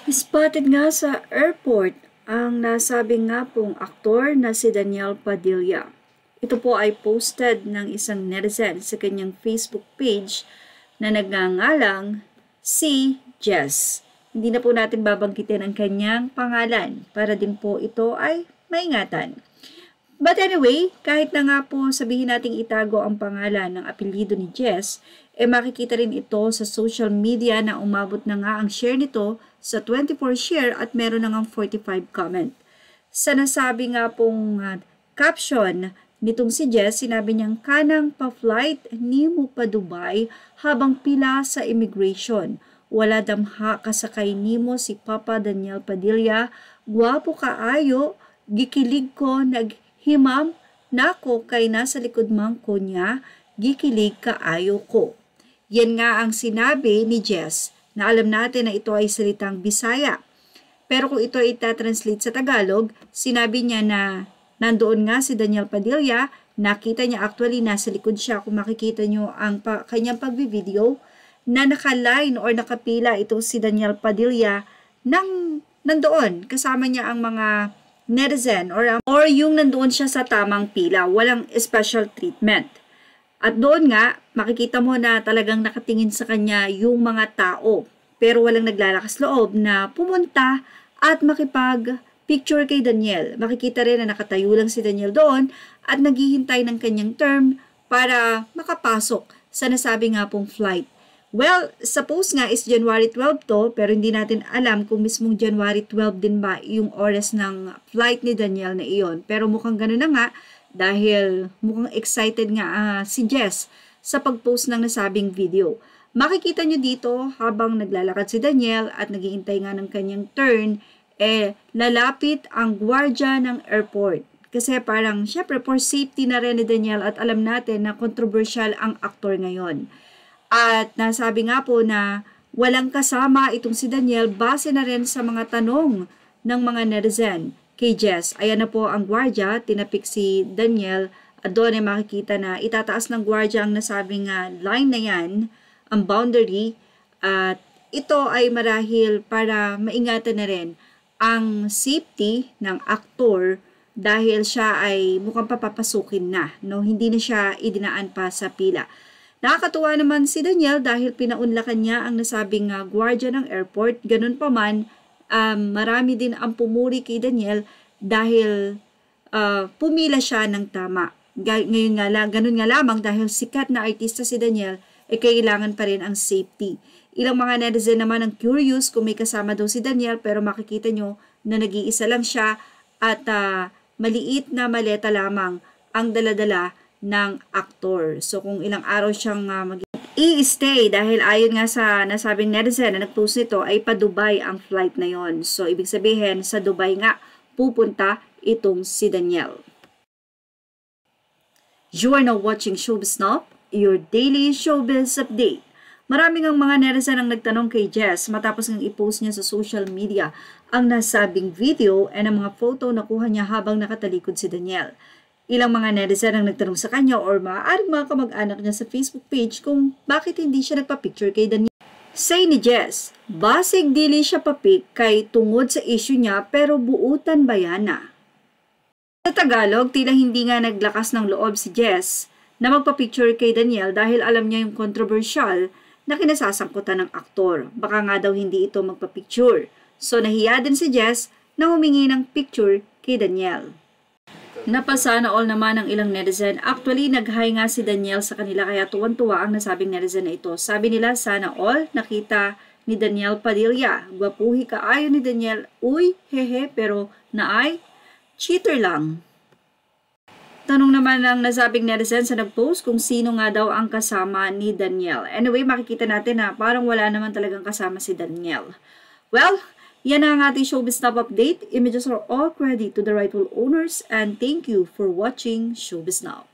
Spotted nga sa airport ang nasabing nga pong aktor na si Daniel Padilla. Ito po ay posted ng isang netizen sa kanyang Facebook page na nagngangalang si Jess. Hindi na po natin babanggitin ang kanyang pangalan para din po ito ay maingatan. But anyway, kahit na nga po sabihin nating itago ang pangalan ng apelyido ni Jess, makikita rin ito sa social media na umabot na nga ang share nito sa 24 share at meron na nga 45 comment. Sa nasabi nga pong caption nitong si Jess, sinabi niyang kanang pa-flight ni mo pa Dubai habang pila sa immigration. Wala damha kasakay nimo si Papa Daniel Padilla, guwapo kaayo, gikilig ko naghimam nako kay nasa likod man ko niya, gikilig kaayo ko. Yan nga ang sinabi ni Jess na alam natin na ito ay salitang Bisaya. Pero kung ito ay itatranslate sa Tagalog, sinabi niya na nandoon nga si Daniel Padilla, nakita niya actually nasa likod siya kung makikita niyo ang kanyang pagbi-video na nakaline or nakapila itong si Daniel Padilla nandoon. Kasama niya ang mga netizen or yung nandoon siya sa tamang pila, walang special treatment. At doon nga, makikita mo na talagang nakatingin sa kanya yung mga tao. Pero walang naglalakas loob na pumunta at makipag-picture kay Daniel. Makikita rin na nakatayo lang si Daniel doon at naghihintay ng kanyang term para makapasok sa nasabi nga pong flight. Well, suppose nga is January 12 to, pero hindi natin alam kung mismong January 12 din ba yung oras ng flight ni Daniel na iyon. Pero mukhang gano'n na nga dahil mukhang excited nga si Jess sa pag-post ng nasabing video. Makikita nyo dito habang naglalakad si Daniel at naghihintay nga ng kanyang turn, lalapit ang gwardiya ng airport. Kasi parang, syempre, for safety na rin ni Daniel at alam natin na controversial ang aktor ngayon. At nasabi nga po na walang kasama itong si Daniel base na rin sa mga tanong ng mga netizen kay Jess. Ayan na po ang gwardiya, tinapik si Daniel at doon ay makikita na itataas ng gwardiya ang nasabing line na yan, ang boundary, at ito ay marahil para maingatan na rin ang safety ng aktor dahil siya ay mukhang papapasukin na, no? Hindi na siya idinaan pa sa pila. Nakakatuwa naman si Daniel dahil pinaunlakan niya ang nasabing gwardiya ng airport. Ganun pa man, marami din ang pumuri kay Daniel dahil pumila siya ng tama. Ngayon nga lang, ganun nga lamang dahil sikat na artista si Daniel, kailangan pa rin ang safety. Ilang mga netizen naman ang curious kung may kasama daw si Daniel pero makikita nyo na nag-iisa lang siya at maliit na maleta lamang ang daladala ng aktor. So kung ilang araw siyang i-stay dahil ayon nga sa nasabing netizen na nag-post nito ay pa-Dubai ang flight na yon. So ibig sabihin sa Dubai nga pupunta itong si Daniel. You are now watching Showbiz Now, your daily showbiz update. Maraming ang mga netizen ang nagtanong kay Jess matapos ngang i-post niya sa social media ang nasabing video and ang mga photo na kuha niya habang nakatalikod si Daniel. Ilang mga netizen ang nagtanong sa kanya or maaaring mga kamag-anak niya sa Facebook page kung bakit hindi siya nagpa-picture kay Daniel. Say ni Jess, basig dili siya papik kay tungod sa issue niya pero buutan bayana. Sa Tagalog, tila hindi nga naglakas ng loob si Jess na magpa-picture kay Daniel dahil alam niya yung controversial na kinasasangkutan ng aktor. Baka nga daw hindi ito magpa-picture. So nahiya din si Jess na humingi ng picture kay Daniel. Napasana all naman ng ilang netizen. Actually, nag-hi nga si Daniel sa kanila kaya tuwan-tuwa ang nasabing netizen na ito. Sabi nila, sana all nakita ni Daniel Padilla. Gwapuhi kaayo ni Daniel. Uy, hehe, pero naay, cheater lang. Tanong naman ng nasabing netizen sa nag-post kung sino nga daw ang kasama ni Daniel. Anyway, makikita natin na parang wala naman talagang kasama si Daniel. Well, yan ang ating Showbiz Now update. Images are all credit to the rightful owners and thank you for watching Showbiz Now.